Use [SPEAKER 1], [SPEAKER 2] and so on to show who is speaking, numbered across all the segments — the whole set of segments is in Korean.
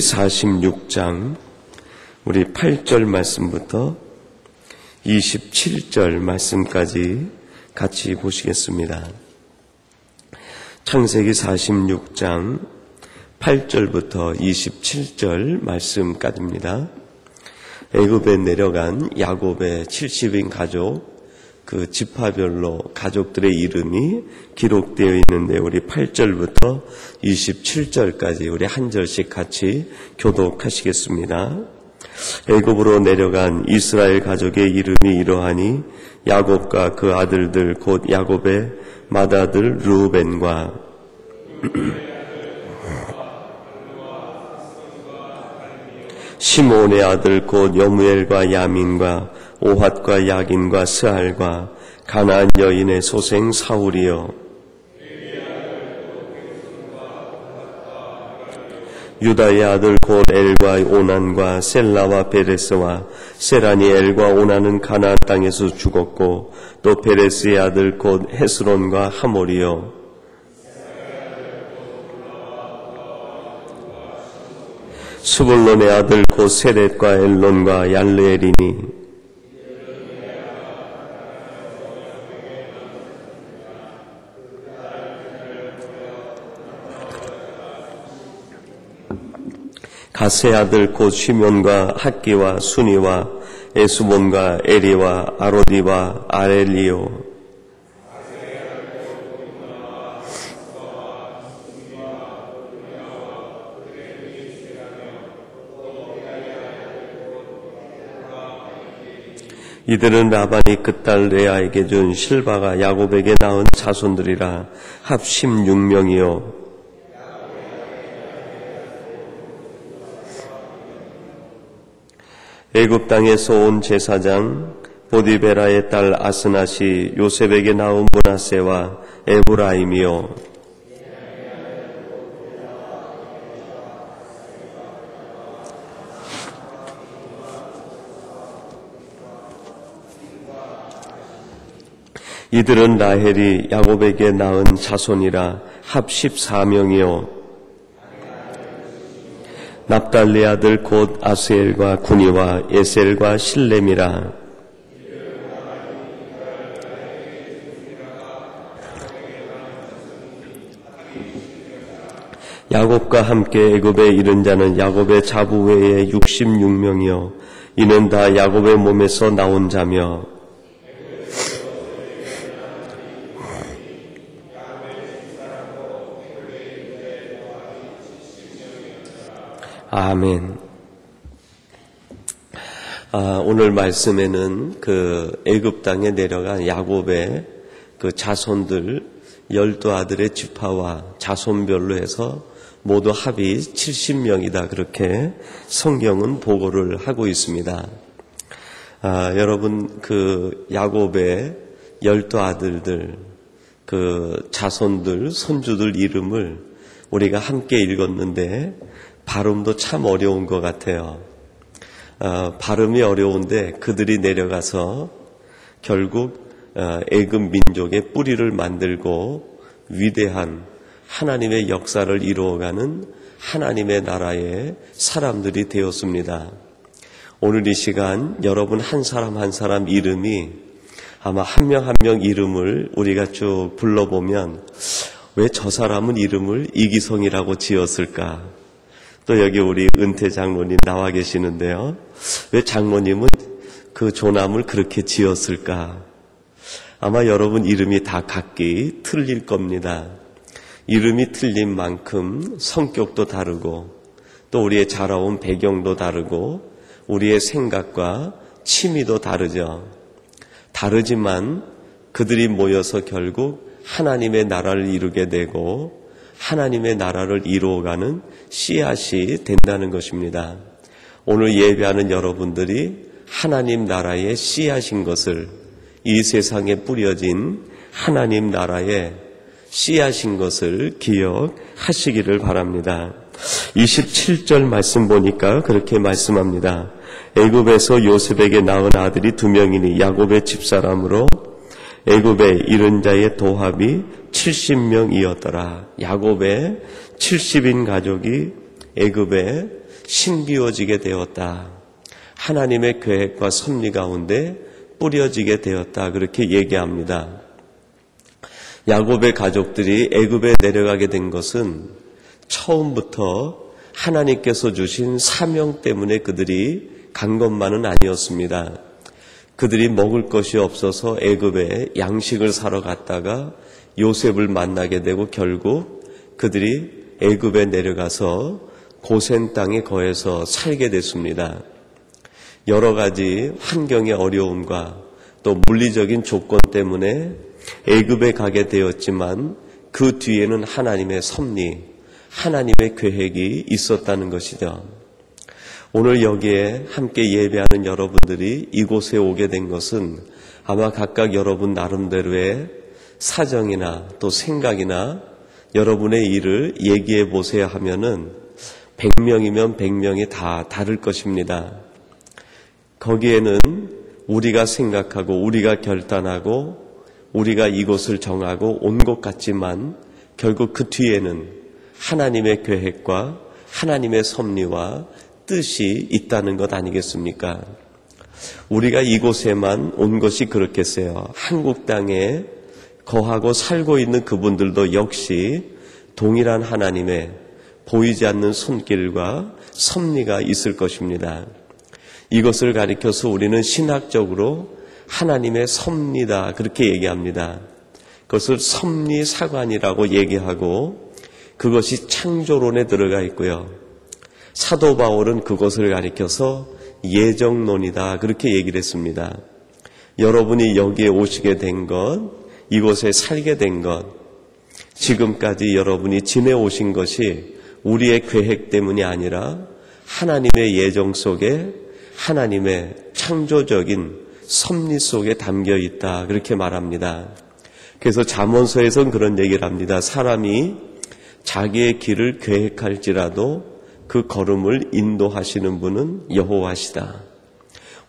[SPEAKER 1] 46장 우리 8절 말씀부터 27절 말씀까지 같이 보시겠습니다. 창세기 46장 8절부터 27절 말씀까지입니다. 애굽에 내려간 야곱의 70인 가족, 그 지파별로 가족들의 이름이 기록되어 있는데 우리 8절부터 27절까지 우리 한 절씩 같이 교독하시겠습니다. 애굽으로 내려간 이스라엘 가족의 이름이 이러하니 야곱과 그 아들들 곧 야곱의 맏아들 르우벤과 시몬의 아들 곧 여무엘과 야민과 오핫과 야긴과 스알과 가나안 여인의 소생 사울이요 유다의 아들 곧 엘과 오난과 셀라와 베레스와 세란이 엘과 오난은 가나안 땅에서 죽었고 또 베레스의 아들 곧 헤스론과 하몰이요 스불론의 아들 곧 세렛과 엘론과 얄르엘이니 가세 아들 곧 시몬과 학기와 순이와 에스몬과 에리와 아로디와 아렐리오 이들은 라반이 그 딸 레아에게 준 실바가 야곱에게 낳은 자손들이라 합 16명이요 애굽 땅에서 온 제사장 보디베라의 딸 아스낫이 요셉에게 낳은 므낫세와 에브라임이요 이들은 라헬이 야곱에게 낳은 자손이라 합 14명이요 납달리 아들 곧 아스엘과 구니와 에셀과 실렘이라 야곱과 함께 애굽에 이른 자는 야곱의 자부 외에 66명이요 이는 다 야곱의 몸에서 나온 자며 아멘. 오늘 말씀에는 그 애굽 땅에 내려간 야곱의 그 자손들 12아들의 지파와 자손별로 해서 모두 합이 70명이다 그렇게 성경은 보고를 하고 있습니다. 여러분 그 야곱의 12아들들 그 자손들 손주들 이름을 우리가 함께 읽었는데 발음도 참 어려운 것 같아요. 발음이 어려운데 그들이 내려가서 결국 애굽 민족의 뿌리를 만들고 위대한 하나님의 역사를 이루어가는 하나님의 나라의 사람들이 되었습니다. 오늘 이 시간 여러분 한 사람 한 사람 이름이 아마 한 명 한 명 이름을 우리가 쭉 불러보면 왜 저 사람은 이름을 이기성이라고 지었을까? 또 여기 우리 은퇴 장로님 나와 계시는데요. 왜 장로님은 그 조남을 그렇게 지었을까? 아마 여러분 이름이 다 각기 틀릴 겁니다. 이름이 틀린 만큼 성격도 다르고 또 우리의 자라온 배경도 다르고 우리의 생각과 취미도 다르죠. 다르지만 그들이 모여서 결국 하나님의 나라를 이루게 되고 하나님의 나라를 이루어가는 씨앗이 된다는 것입니다. 오늘 예배하는 여러분들이 하나님 나라의 씨앗인 것을 이 세상에 뿌려진 하나님 나라의 씨앗인 것을 기억하시기를 바랍니다. 27절 말씀 보니까 그렇게 말씀합니다. 애굽에서 요셉에게 낳은 아들이 2명이니 야곱의 집사람으로 애굽에 이른 자의 도합이 70명이었더라. 야곱의 70인 가족이 애굽에 신비워지게 되었다. 하나님의 계획과 섭리 가운데 뿌려지게 되었다. 그렇게 얘기합니다. 야곱의 가족들이 애굽에 내려가게 된 것은 처음부터 하나님께서 주신 사명 때문에 그들이 간 것만은 아니었습니다. 그들이 먹을 것이 없어서 애굽에 양식을 사러 갔다가 요셉을 만나게 되고 결국 그들이 애굽에 내려가서 고센 땅에 거해서 살게 됐습니다. 여러 가지 환경의 어려움과 또 물리적인 조건 때문에 애굽에 가게 되었지만 그 뒤에는 하나님의 섭리, 하나님의 계획이 있었다는 것이죠. 오늘 여기에 함께 예배하는 여러분들이 이곳에 오게 된 것은 아마 각각 여러분 나름대로의 사정이나 또 생각이나 여러분의 일을 얘기해 보세요 하면은 100명이면 100명이 다 다를 것입니다. 거기에는 우리가 생각하고 우리가 결단하고 우리가 이곳을 정하고 온 것 같지만 결국 그 뒤에는 하나님의 계획과 하나님의 섭리와 뜻이 있다는 것 아니겠습니까? 우리가 이곳에만 온 것이 그렇겠어요. 한국 땅에 거하고 살고 있는 그분들도 역시 동일한 하나님의 보이지 않는 손길과 섭리가 있을 것입니다. 이것을 가리켜서 우리는 신학적으로 하나님의 섭리다 그렇게 얘기합니다. 그것을 섭리사관이라고 얘기하고 그것이 창조론에 들어가 있고요. 사도 바울은 그것을 가리켜서 예정론이다 그렇게 얘기를 했습니다. 여러분이 여기에 오시게 된 것, 이곳에 살게 된 것, 지금까지 여러분이 지내오신 것이 우리의 계획 때문이 아니라 하나님의 예정 속에 하나님의 창조적인 섭리 속에 담겨 있다 그렇게 말합니다. 그래서 잠언서에서는 그런 얘기를 합니다. 사람이 자기의 길을 계획할지라도 그 걸음을 인도하시는 분은 여호와시다.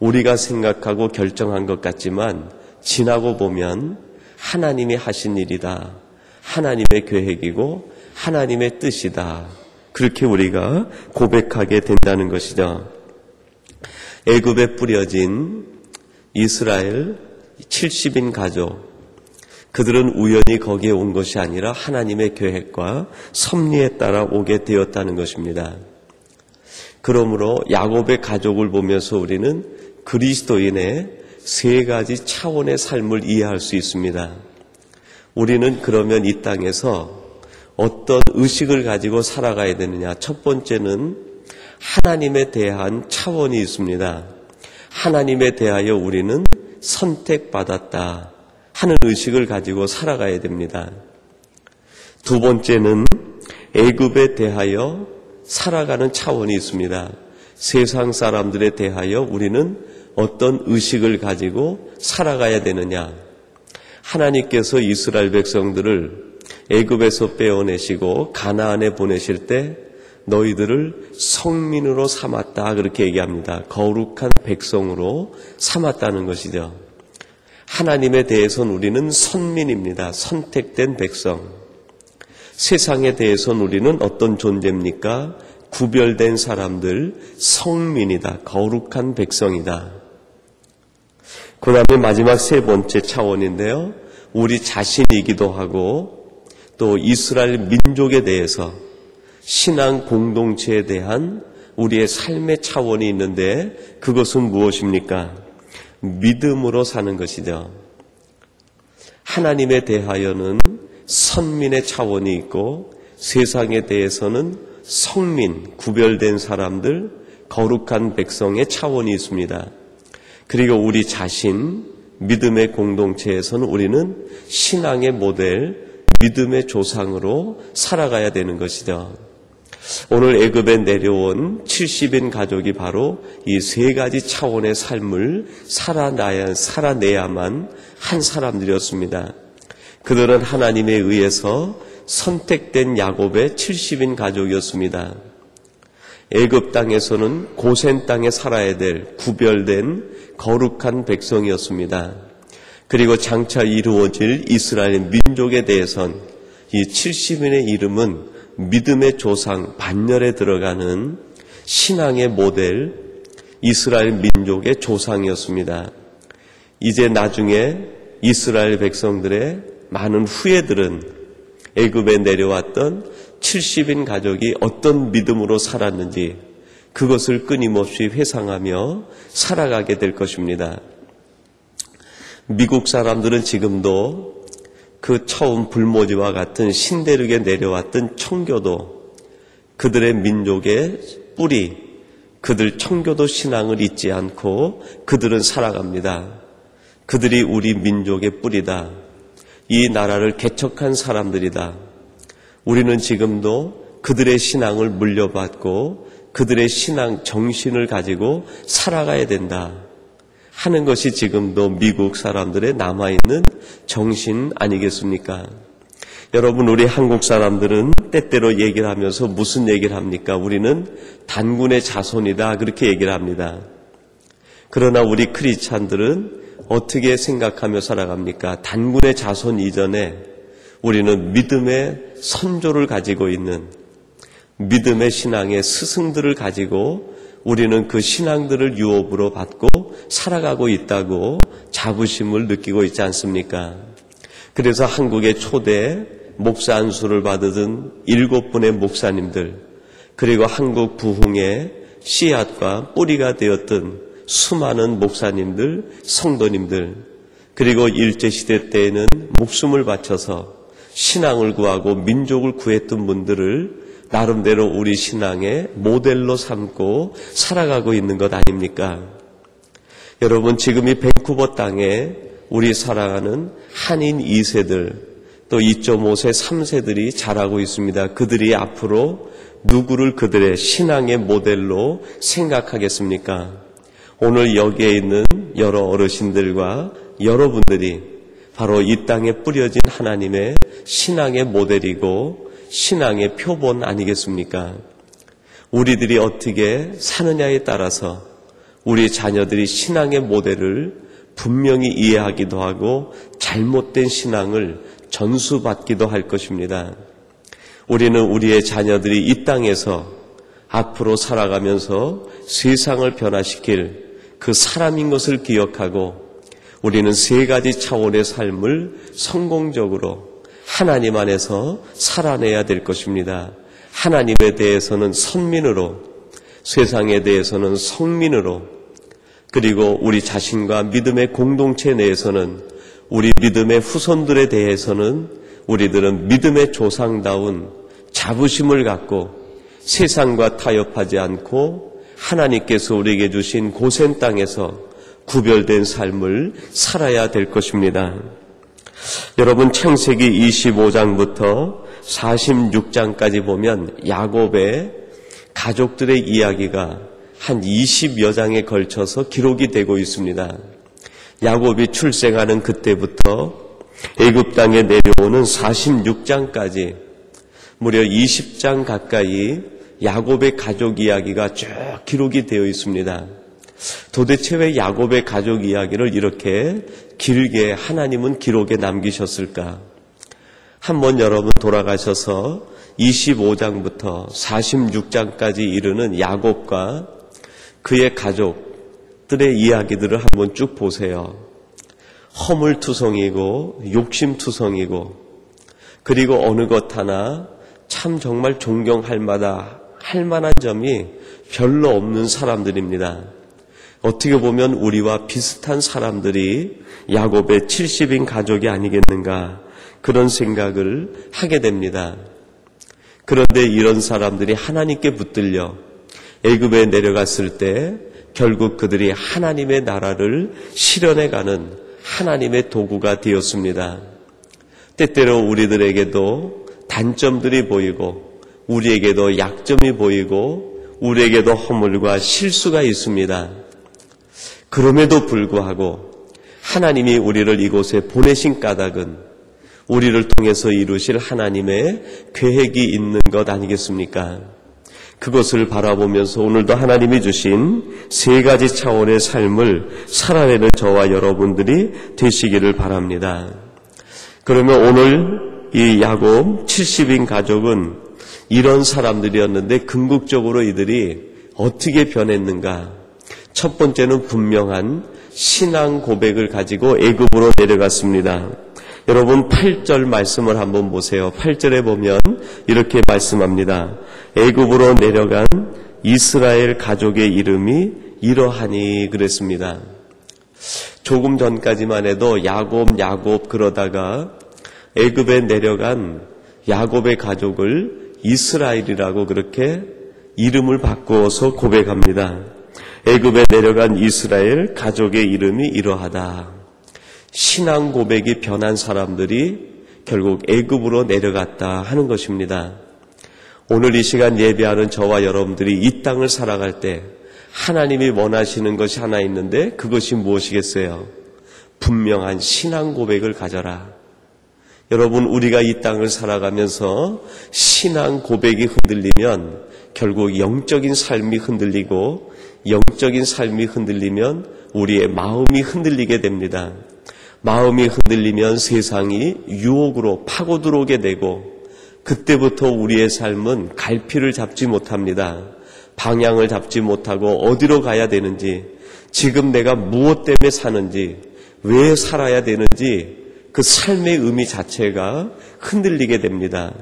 [SPEAKER 1] 우리가 생각하고 결정한 것 같지만 지나고 보면 하나님이 하신 일이다. 하나님의 계획이고 하나님의 뜻이다. 그렇게 우리가 고백하게 된다는 것이죠. 애굽에 뿌려진 이스라엘 70인 가족, 그들은 우연히 거기에 온 것이 아니라 하나님의 계획과 섭리에 따라 오게 되었다는 것입니다. 그러므로 야곱의 가족을 보면서 우리는 그리스도인의 세 가지 차원의 삶을 이해할 수 있습니다. 우리는 그러면 이 땅에서 어떤 의식을 가지고 살아가야 되느냐? 첫 번째는 하나님에 대한 차원이 있습니다. 하나님에 대하여 우리는 선택받았다 하는 의식을 가지고 살아가야 됩니다. 두 번째는 애굽에 대하여 살아가는 차원이 있습니다. 세상 사람들에 대하여 우리는 어떤 의식을 가지고 살아가야 되느냐? 하나님께서 이스라엘 백성들을 애굽에서 빼어내시고 가나안에 보내실 때 너희들을 성민으로 삼았다 그렇게 얘기합니다. 거룩한 백성으로 삼았다는 것이죠. 하나님에 대해서는 우리는 선민입니다. 선택된 백성. 세상에 대해서는 우리는 어떤 존재입니까? 구별된 사람들, 성민이다. 거룩한 백성이다. 그 다음에 마지막 세 번째 차원인데요. 우리 자신이기도 하고 또 이스라엘 민족에 대해서 신앙 공동체에 대한 우리의 삶의 차원이 있는데 그것은 무엇입니까? 믿음으로 사는 것이죠. 하나님에 대하여는 선민의 차원이 있고 세상에 대해서는 성민, 구별된 사람들, 거룩한 백성의 차원이 있습니다. 그리고 우리 자신, 믿음의 공동체에서는 우리는 신앙의 모델, 믿음의 조상으로 살아가야 되는 것이죠. 오늘 애굽에 내려온 70인 가족이 바로 이 세 가지 차원의 삶을 살아내야만 한 사람들이었습니다. 그들은 하나님에 의해서 선택된 야곱의 70인 가족이었습니다. 애굽 땅에서는 고센 땅에 살아야 될 구별된 거룩한 백성이었습니다. 그리고 장차 이루어질 이스라엘 민족에 대해선 이 70인의 이름은 믿음의 조상 반열에 들어가는 신앙의 모델, 이스라엘 민족의 조상이었습니다. 이제 나중에 이스라엘 백성들의 많은 후예들은 애굽에 내려왔던 70인 가족이 어떤 믿음으로 살았는지 그것을 끊임없이 회상하며 살아가게 될 것입니다. 미국 사람들은 지금도 그 처음 불모지와 같은 신대륙에 내려왔던 청교도, 그들의 민족의 뿌리, 그들 청교도 신앙을 잊지 않고 그들은 살아갑니다. 그들이 우리 민족의 뿌리다. 이 나라를 개척한 사람들이다. 우리는 지금도 그들의 신앙을 물려받고 그들의 신앙 정신을 가지고 살아가야 된다 하는 것이 지금도 미국 사람들의 남아있는 정신 아니겠습니까? 여러분, 우리 한국 사람들은 때때로 얘기를 하면서 무슨 얘기를 합니까? 우리는 단군의 자손이다 그렇게 얘기를 합니다. 그러나 우리 크리스찬들은 어떻게 생각하며 살아갑니까? 단군의 자손 이전에 우리는 믿음의 선조를 가지고 있는, 믿음의 신앙의 스승들을 가지고 우리는 그 신앙들을 유업으로 받고 살아가고 있다고 자부심을 느끼고 있지 않습니까? 그래서 한국의 초대 목사 안수를 받은 7분의 목사님들, 그리고 한국 부흥의 씨앗과 뿌리가 되었던 수많은 목사님들, 성도님들, 그리고 일제시대 때에는 목숨을 바쳐서 신앙을 구하고 민족을 구했던 분들을 나름대로 우리 신앙의 모델로 삼고 살아가고 있는 것 아닙니까? 여러분, 지금 이 밴쿠버 땅에 우리 사랑하는 한인 2세들, 또 2.5세, 3세들이 자라고 있습니다. 그들이 앞으로 누구를 그들의 신앙의 모델로 생각하겠습니까? 오늘 여기에 있는 여러 어르신들과 여러분들이 바로 이 땅에 뿌려진 하나님의 신앙의 모델이고 신앙의 표본 아니겠습니까? 우리들이 어떻게 사느냐에 따라서 우리 자녀들이 신앙의 모델을 분명히 이해하기도 하고 잘못된 신앙을 전수받기도 할 것입니다. 우리는 우리의 자녀들이 이 땅에서 앞으로 살아가면서 세상을 변화시킬 그 사람인 것을 기억하고 우리는 3가지 차원의 삶을 성공적으로 하나님 안에서 살아내야 될 것입니다. 하나님에 대해서는 선민으로, 세상에 대해서는 성민으로, 그리고 우리 자신과 믿음의 공동체 내에서는 우리 믿음의 후손들에 대해서는 우리들은 믿음의 조상다운 자부심을 갖고 세상과 타협하지 않고 하나님께서 우리에게 주신 고센 땅에서 구별된 삶을 살아야 될 것입니다. 여러분, 창세기 25장부터 46장까지 보면 야곱의 가족들의 이야기가 한 20여 장에 걸쳐서 기록이 되고 있습니다. 야곱이 출생하는 그때부터 애굽 땅에 내려오는 46장까지 무려 20장 가까이 야곱의 가족 이야기가 쭉 기록이 되어 있습니다. 도대체 왜 야곱의 가족 이야기를 이렇게 길게 하나님은 기록에 남기셨을까? 한번 여러분 돌아가셔서 25장부터 46장까지 이르는 야곱과 그의 가족들의 이야기들을 한번 쭉 보세요. 허물투성이고 욕심투성이고 그리고 어느 것 하나 참 정말 존경할 만한 점이 별로 없는 사람들입니다. 어떻게 보면 우리와 비슷한 사람들이 야곱의 70인 가족이 아니겠는가 그런 생각을 하게 됩니다. 그런데 이런 사람들이 하나님께 붙들려 애굽에 내려갔을 때 결국 그들이 하나님의 나라를 실현해가는 하나님의 도구가 되었습니다. 때때로 우리들에게도 단점들이 보이고 우리에게도 약점이 보이고 우리에게도 허물과 실수가 있습니다. 그럼에도 불구하고 하나님이 우리를 이곳에 보내신 까닭은 우리를 통해서 이루실 하나님의 계획이 있는 것 아니겠습니까? 그것을 바라보면서 오늘도 하나님이 주신 3가지 차원의 삶을 살아내는 저와 여러분들이 되시기를 바랍니다. 그러면 오늘 이 야곱 70인 가족은 이런 사람들이었는데 궁극적으로 이들이 어떻게 변했는가? 첫 번째는 분명한 신앙 고백을 가지고 애굽으로 내려갔습니다. 여러분 8절 말씀을 한번 보세요. 8절에 보면 이렇게 말씀합니다. 애굽으로 내려간 이스라엘 가족의 이름이 이러하니 그랬습니다. 조금 전까지만 해도 야곱 그러다가 애굽에 내려간 야곱의 가족을 이스라엘이라고 그렇게 이름을 바꾸어서 고백합니다. 애굽에 내려간 이스라엘 가족의 이름이 이러하다. 신앙 고백이 변한 사람들이 결국 애굽으로 내려갔다 하는 것입니다. 오늘 이 시간 예배하는 저와 여러분들이 이 땅을 살아갈 때 하나님이 원하시는 것이 하나 있는데 그것이 무엇이겠어요? 분명한 신앙 고백을 가져라. 여러분, 우리가 이 땅을 살아가면서 신앙 고백이 흔들리면 결국 영적인 삶이 흔들리고, 영적인 삶이 흔들리면 우리의 마음이 흔들리게 됩니다. 마음이 흔들리면 세상이 유혹으로 파고 들어오게 되고, 그때부터 우리의 삶은 갈피를 잡지 못합니다. 방향을 잡지 못하고 어디로 가야 되는지, 지금 내가 무엇 때문에 사는지, 왜 살아야 되는지 그 삶의 의미 자체가 흔들리게 됩니다.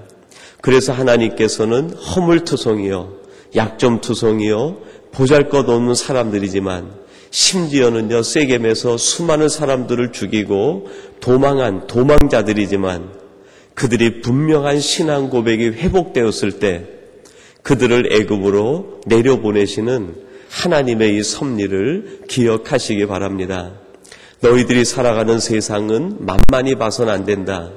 [SPEAKER 1] 그래서 하나님께서는 허물투성이요, 약점투성이요, 보잘것없는 사람들이지만 심지어는요, 세겜에서 수많은 사람들을 죽이고 도망한 도망자들이지만 그들이 분명한 신앙 고백이 회복되었을 때 그들을 애굽으로 내려보내시는 하나님의 이 섭리를 기억하시기 바랍니다. 너희들이 살아가는 세상은 만만히 봐서는 안 된다.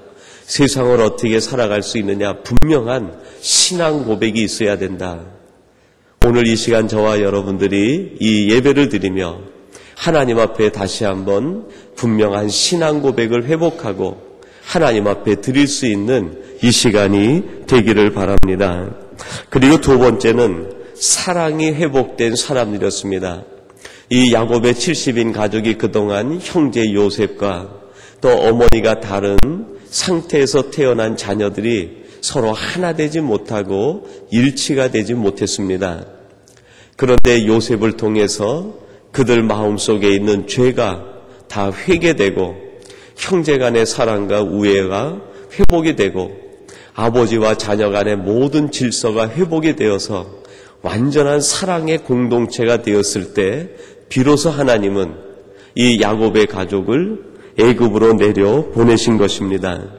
[SPEAKER 1] 세상을 어떻게 살아갈 수 있느냐? 분명한 신앙 고백이 있어야 된다. 오늘 이 시간 저와 여러분들이 이 예배를 드리며 하나님 앞에 다시 한번 분명한 신앙 고백을 회복하고 하나님 앞에 드릴 수 있는 이 시간이 되기를 바랍니다. 그리고 두 번째는 사랑이 회복된 사람들이었습니다. 이 야곱의 70인 가족이 그동안 형제 요셉과 또 어머니가 다른 상태에서 태어난 자녀들이 서로 하나 되지 못하고 일치가 되지 못했습니다. 그런데 요셉을 통해서 그들 마음속에 있는 죄가 다 회개되고 형제 간의 사랑과 우애가 회복이 되고 아버지와 자녀 간의 모든 질서가 회복이 되어서 완전한 사랑의 공동체가 되었을 때 비로소 하나님은 이 야곱의 가족을 애굽으로 내려 보내신 것입니다.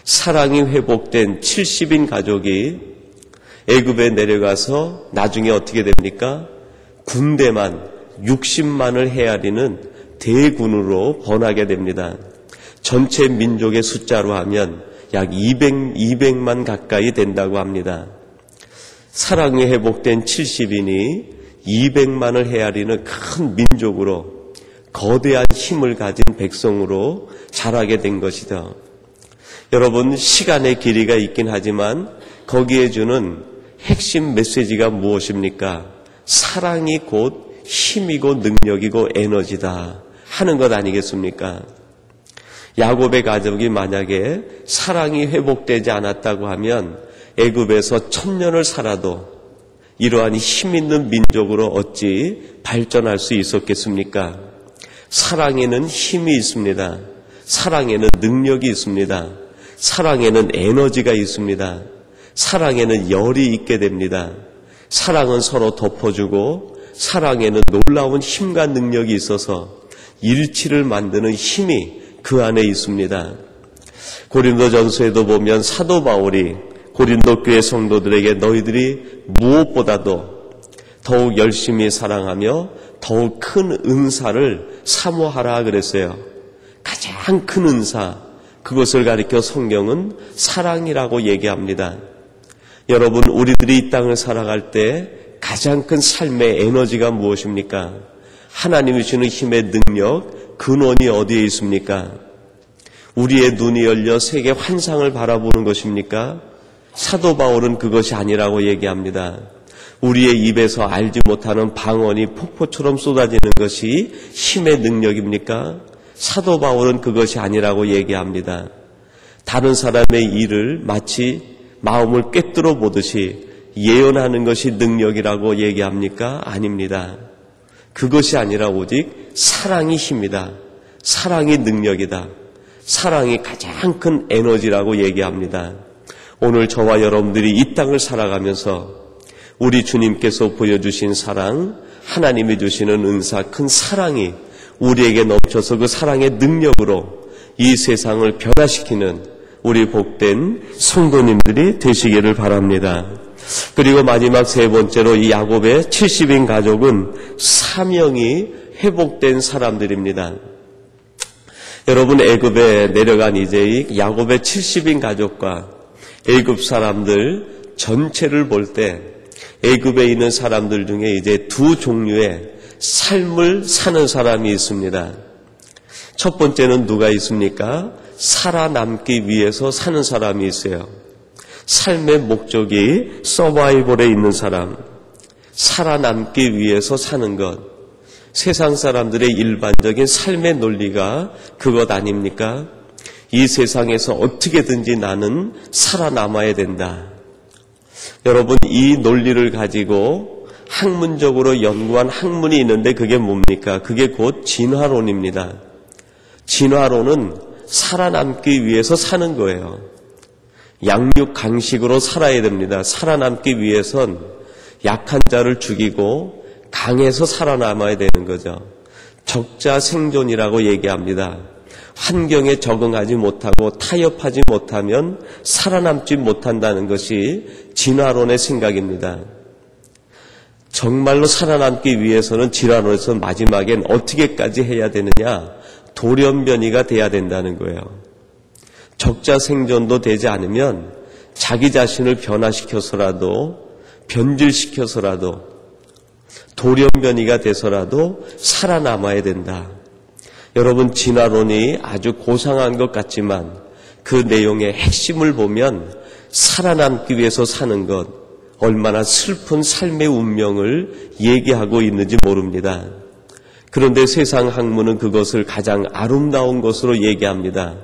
[SPEAKER 1] 사랑이 회복된 70인 가족이 애굽에 내려가서 나중에 어떻게 됩니까? 군대만 60만을 헤아리는 대군으로 번하게 됩니다. 전체 민족의 숫자로 하면 약 200만 가까이 된다고 합니다. 사랑이 회복된 70인이 200만을 헤아리는 큰 민족으로 거대한 힘을 가진 백성으로 자라게 된 것이다. 여러분, 시간의 길이가 있긴 하지만 거기에 주는 핵심 메시지가 무엇입니까? 사랑이 곧 힘이고 능력이고 에너지다 하는 것 아니겠습니까? 야곱의 가족이 만약에 사랑이 회복되지 않았다고 하면 애굽에서 1000년을 살아도 이러한 힘 있는 민족으로 어찌 발전할 수 있었겠습니까? 사랑에는 힘이 있습니다. 사랑에는 능력이 있습니다. 사랑에는 에너지가 있습니다. 사랑에는 열이 있게 됩니다. 사랑은 서로 덮어주고 사랑에는 놀라운 힘과 능력이 있어서 일치를 만드는 힘이 그 안에 있습니다. 고린도전서에도 보면 사도 바울이 고린도 교회 성도들에게 너희들이 무엇보다도 더욱 열심히 사랑하며 더욱 큰 은사를 사모하라 그랬어요. 가장 큰 은사, 그것을 가리켜 성경은 사랑이라고 얘기합니다. 여러분, 우리들이 이 땅을 살아갈 때 가장 큰 삶의 에너지가 무엇입니까? 하나님이 주시는 힘의 능력, 근원이 어디에 있습니까? 우리의 눈이 열려 세계 환상을 바라보는 것입니까? 사도 바울은 그것이 아니라고 얘기합니다. 우리의 입에서 알지 못하는 방언이 폭포처럼 쏟아지는 것이 힘의 능력입니까? 사도 바울은 그것이 아니라고 얘기합니다. 다른 사람의 일을 마치 마음을 꿰뚫어 보듯이 예언하는 것이 능력이라고 얘기합니까? 아닙니다. 그것이 아니라 오직 사랑이 힘이다. 사랑이 능력이다. 사랑이 가장 큰 에너지라고 얘기합니다. 오늘 저와 여러분들이 이 땅을 살아가면서 우리 주님께서 보여주신 사랑, 하나님이 주시는 은사, 큰 사랑이 우리에게 넘쳐서 그 사랑의 능력으로 이 세상을 변화시키는 우리 복된 성도님들이 되시기를 바랍니다. 그리고 마지막 세 번째로 이 야곱의 70인 가족은 사명이 회복된 사람들입니다. 여러분, 애굽에 내려간 이제 이 야곱의 70인 가족과 애굽 사람들 전체를 볼 때 애굽에 있는 사람들 중에 이제 두 종류의 삶을 사는 사람이 있습니다. 첫 번째는 누가 있습니까? 살아남기 위해서 사는 사람이 있어요. 삶의 목적이 서바이벌에 있는 사람, 살아남기 위해서 사는 것. 세상 사람들의 일반적인 삶의 논리가 그것 아닙니까? 이 세상에서 어떻게든지 나는 살아남아야 된다. 여러분, 이 논리를 가지고 학문적으로 연구한 학문이 있는데 그게 뭡니까? 그게 곧 진화론입니다. 진화론은 살아남기 위해서 사는 거예요. 양육 강식으로 살아야 됩니다. 살아남기 위해선 약한 자를 죽이고 강해서 살아남아야 되는 거죠. 적자 생존이라고 얘기합니다. 환경에 적응하지 못하고 타협하지 못하면 살아남지 못한다는 것이 진화론의 생각입니다. 정말로 살아남기 위해서는 진화론에서 마지막엔 어떻게까지 해야 되느냐? 돌연변이가 돼야 된다는 거예요. 적자 생존도 되지 않으면 자기 자신을 변화시켜서라도, 변질시켜서라도, 돌연변이가 돼서라도 살아남아야 된다. 여러분, 진화론이 아주 고상한 것 같지만 그 내용의 핵심을 보면 살아남기 위해서 사는 것, 얼마나 슬픈 삶의 운명을 얘기하고 있는지 모릅니다. 그런데 세상 학문은 그것을 가장 아름다운 것으로 얘기합니다.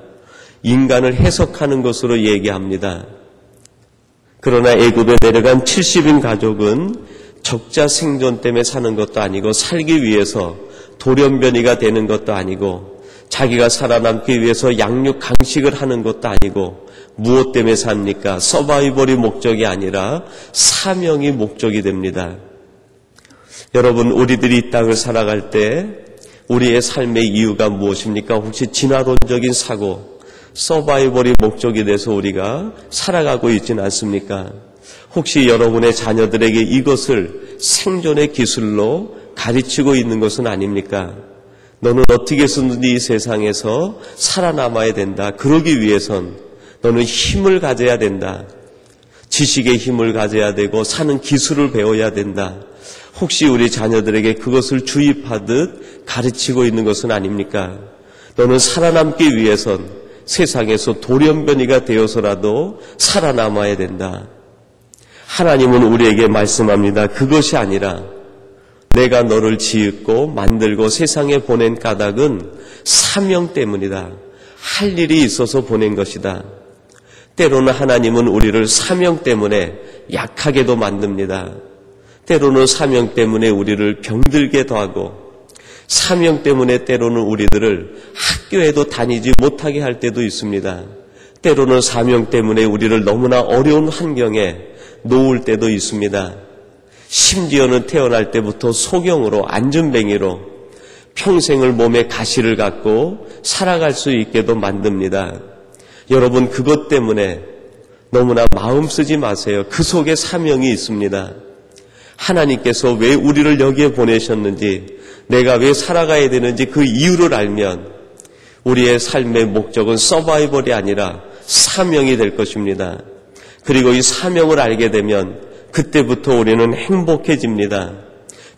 [SPEAKER 1] 인간을 해석하는 것으로 얘기합니다. 그러나 애굽에 내려간 70인 가족은 적자 생존 때문에 사는 것도 아니고, 살기 위해서 돌연변이가 되는 것도 아니고, 자기가 살아남기 위해서 양육 강식을 하는 것도 아니고, 무엇 때문에 삽니까? 서바이벌이 목적이 아니라 사명이 목적이 됩니다. 여러분, 우리들이 이 땅을 살아갈 때 우리의 삶의 이유가 무엇입니까? 혹시 진화론적인 사고, 서바이벌이 목적이 돼서 우리가 살아가고 있지는 않습니까? 혹시 여러분의 자녀들에게 이것을 생존의 기술로 가르치고 있는 것은 아닙니까? 너는 어떻게 해서든지 이 세상에서 살아남아야 된다. 그러기 위해선 너는 힘을 가져야 된다. 지식의 힘을 가져야 되고 사는 기술을 배워야 된다. 혹시 우리 자녀들에게 그것을 주입하듯 가르치고 있는 것은 아닙니까? 너는 살아남기 위해선 세상에서 돌연변이가 되어서라도 살아남아야 된다. 하나님은 우리에게 말씀합니다. 그것이 아니라 내가 너를 지었고 만들고 세상에 보낸 까닭은 사명 때문이다. 할 일이 있어서 보낸 것이다. 때로는 하나님은 우리를 사명 때문에 약하게도 만듭니다. 때로는 사명 때문에 우리를 병들게도 하고, 사명 때문에 때로는 우리들을 학교에도 다니지 못하게 할 때도 있습니다. 때로는 사명 때문에 우리를 너무나 어려운 환경에 놓을 때도 있습니다. 심지어는 태어날 때부터 소경으로, 안전뱅이로 평생을 몸에 가시를 갖고 살아갈 수 있게도 만듭니다. 여러분, 그것 때문에 너무나 마음 쓰지 마세요. 그 속에 사명이 있습니다. 하나님께서 왜 우리를 여기에 보내셨는지, 내가 왜 살아가야 되는지 그 이유를 알면 우리의 삶의 목적은 서바이벌이 아니라 사명이 될 것입니다. 그리고 이 사명을 알게 되면 그때부터 우리는 행복해집니다.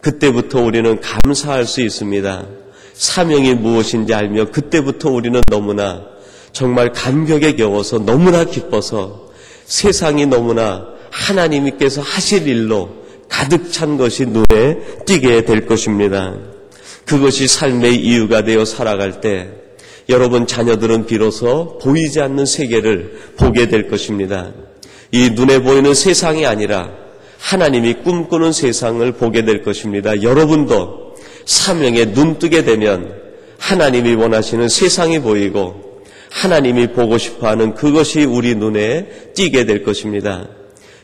[SPEAKER 1] 그때부터 우리는 감사할 수 있습니다. 사명이 무엇인지 알며 그때부터 우리는 너무나 정말 감격에 겨워서 너무나 기뻐서 세상이 너무나 하나님께서 하실 일로 가득 찬 것이 눈에 띄게 될 것입니다. 그것이 삶의 이유가 되어 살아갈 때 여러분 자녀들은 비로소 보이지 않는 세계를 보게 될 것입니다. 이 눈에 보이는 세상이 아니라 하나님이 꿈꾸는 세상을 보게 될 것입니다. 여러분도 사명에 눈뜨게 되면 하나님이 원하시는 세상이 보이고 하나님이 보고 싶어하는 그것이 우리 눈에 띄게 될 것입니다.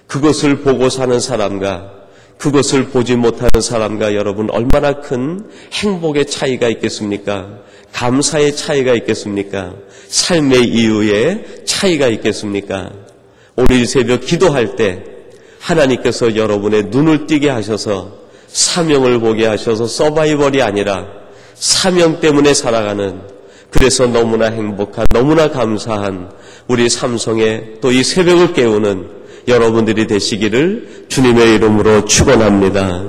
[SPEAKER 1] 그것을 보고 사는 사람과 그것을 보지 못하는 사람과 여러분 얼마나 큰 행복의 차이가 있겠습니까? 감사의 차이가 있겠습니까? 삶의 이유의 차이가 있겠습니까? 오늘 새벽 기도할 때 하나님께서 여러분의 눈을 띄게 하셔서 사명을 보게 하셔서 서바이벌이 아니라 사명 때문에 살아가는, 그래서 너무나 행복한, 너무나 감사한 우리 삼성의 또 이 새벽을 깨우는 여러분들이 되시기를 주님의 이름으로 축원합니다.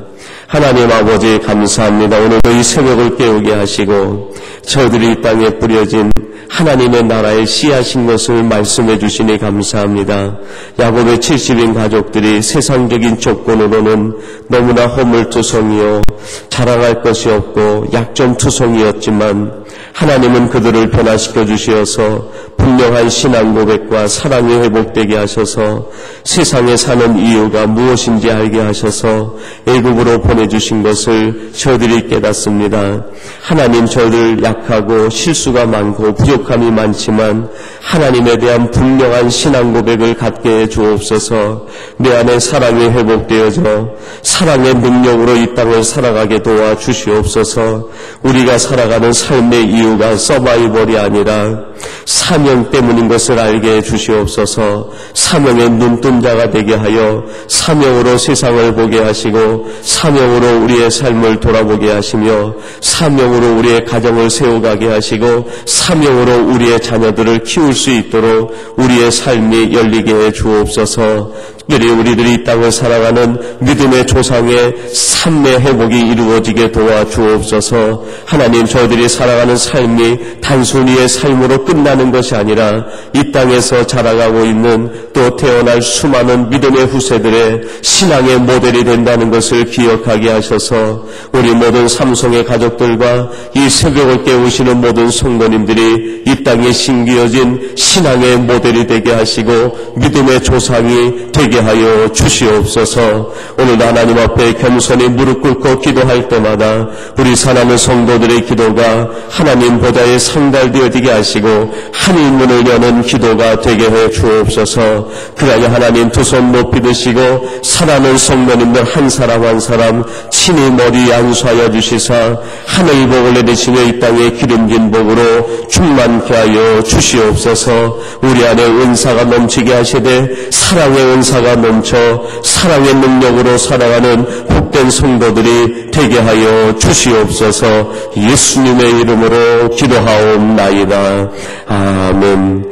[SPEAKER 1] 하나님 아버지 감사합니다. 오늘도 이 새벽을 깨우게 하시고 저희들이 이 땅에 뿌려진 하나님의 나라의 씨앗인 것을 말씀해 주시니 감사합니다. 야곱의 70인 가족들이 세상적인 조건으로는 너무나 허물투성이요 자랑할 것이 없고 약점투성이었지만 하나님은 그들을 변화시켜 주시어서 분명한 신앙 고백과 사랑이 회복되게 하셔서 세상에 사는 이유가 무엇인지 알게 하셔서 애국으로 보내주신 것을 저희들이 깨닫습니다. 하나님, 저희들 약하고 실수가 많고 부족함이 많지만 하나님에 대한 분명한 신앙 고백을 갖게 해 주옵소서. 내 안에 사랑이 회복되어져 사랑의 능력으로 이 땅을 살아가게 도와 주시옵소서. 우리가 살아가는 삶의 이유가 서바이벌이 아니라 사명 때문인 것을 알게 해 주시옵소서. 사명의 눈뜬자가 되게 하여 사명으로 세상을 보게 하시고 사명으로 우리의 삶을 돌아보게 하시며 사명으로 우리의 가정을 세워가게 하시고 사명으로 우리의 자녀들을 키울 수 있도록 우리의 삶이 열리게 해 주옵소서. 특별히 우리들이 이 땅을 살아가는 믿음의 조상의 삶의 회복이 이루어지게 도와주옵소서. 하나님, 저희들이 살아가는 삶이 단순히의 삶으로 끝나는 것이 아니라 이 땅에서 자라가고 있는 또 태어날 수많은 믿음의 후세들의 신앙의 모델이 된다는 것을 기억하게 하셔서 우리 모든 삼성의 가족들과 이 새벽을 깨우시는 모든 성도님들이 이 땅에 심기어진 신앙의 모델이 되게 하시고 믿음의 조상이 되게 하여 주시옵소서. 오늘도 하나님 앞에 겸손히 무릎 꿇고 기도할 때마다 우리 사랑하는 성도들의 기도가 하나님 보좌에 상달되어지게 하시고 하늘문을 여는 기도가 되게 해 주옵소서. 그러하여 하나님 두 손 높이 드시고 사랑하는 성도님들 한 사람 한 사람 친히 머리 안수하여 주시사 하늘 복을 내리시며 이 땅에 기름진 복으로 충만케 하여 주시옵소서. 우리 안에 은사가 넘치게 하시되 사랑의 은사가 넘쳐 사랑의 능력으로 살아가는 복된 성도들이 되게 하여 주시옵소서. 예수님의 이름으로 기도하옵나이다. 아멘.